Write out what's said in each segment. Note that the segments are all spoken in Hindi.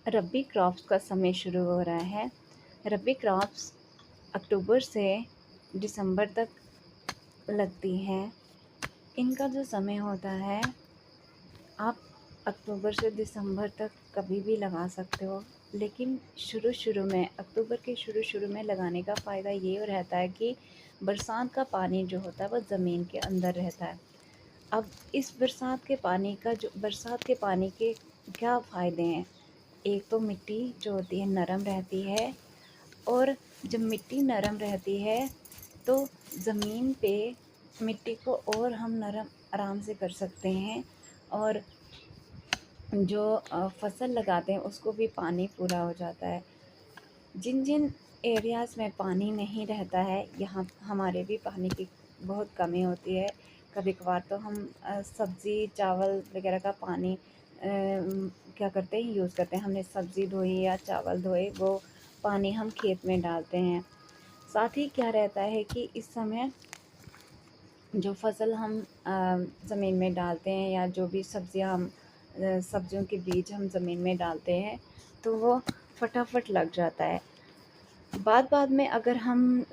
रबी क्रॉप्स का समय शुरू हो रहा है। रबी क्रॉप्स अक्टूबर से दिसंबर तक लगती हैं। इनका जो समय होता है, आप अक्टूबर से दिसंबर तक कभी भी लगा सकते हो, लेकिन शुरू-शुरू में अक्टूबर के शुरू-शुरू में लगाने का फ़ायदा ये रहता है कि बरसात का पानी जो होता है वो ज़मीन के अंदर रहता है। अब इस बरसात के पानी के क्या फ़ायदे हैं? एक तो मिट्टी जो होती है नरम रहती है, और जब मिट्टी नरम रहती है तो ज़मीन पे मिट्टी को और हम नरम आराम से कर सकते हैं, और जो फसल लगाते हैं उसको भी पानी पूरा हो जाता है। जिन जिन एरियाज़ में पानी नहीं रहता है, यहाँ हमारे भी पानी की बहुत कमी होती है। कभी-कभार तो हम सब्ज़ी, चावल वगैरह का पानी क्या करते हैं, यूज़ करते हैं। हमने सब्ज़ी धोई या चावल धोए, वो पानी हम खेत में डालते हैं। साथ ही क्या रहता है कि इस समय जो फसल हम ज़मीन में डालते हैं, या जो भी सब्जियों के बीज हम ज़मीन में डालते हैं, तो वो फटाफट लग जाता है। बाद में अगर हम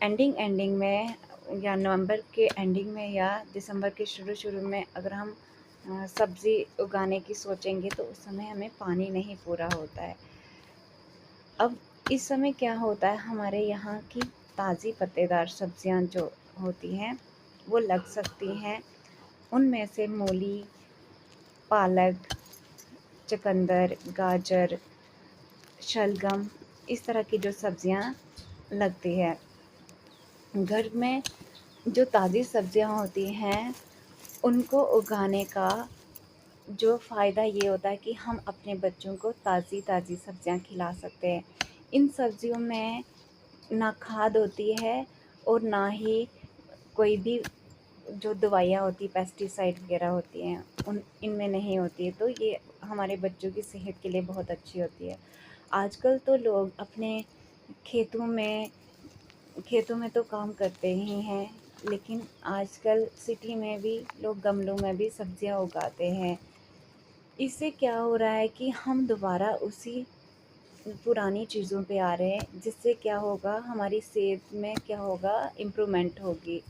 एंडिंग में, या नवंबर के एंडिंग में या दिसंबर के शुरू-शुरू में अगर हम सब्ज़ी उगाने की सोचेंगे, तो उस समय हमें पानी नहीं पूरा होता है। अब इस समय क्या होता है, हमारे यहाँ की ताज़ी पत्तेदार सब्जियाँ जो होती हैं, वो लग सकती हैं। उनमें से मूली, पालक, चुकंदर, गाजर, शलगम, इस तरह की जो सब्जियाँ लगती है। घर में जो ताज़ी सब्जियाँ होती हैं, उनको उगाने का जो फ़ायदा ये होता है कि हम अपने बच्चों को ताज़ी-ताज़ी सब्जियाँ खिला सकते हैं। इन सब्जियों में ना खाद होती है, और ना ही कोई भी जो दवाइयाँ होती, पेस्टिसाइड वगैरह होती हैं, उन इनमें नहीं होती है, तो ये हमारे बच्चों की सेहत के लिए बहुत अच्छी होती है। आजकल तो लोग अपने खेतों में खेतों में तो काम करते ही हैं, लेकिन आजकल सिटी में भी लोग गमलों में भी सब्जियां उगाते हैं। इससे क्या हो रहा है कि हम दोबारा उसी पुरानी चीज़ों पे आ रहे हैं, जिससे क्या होगा, हमारी सेहत में क्या होगा, इम्प्रूवमेंट होगी।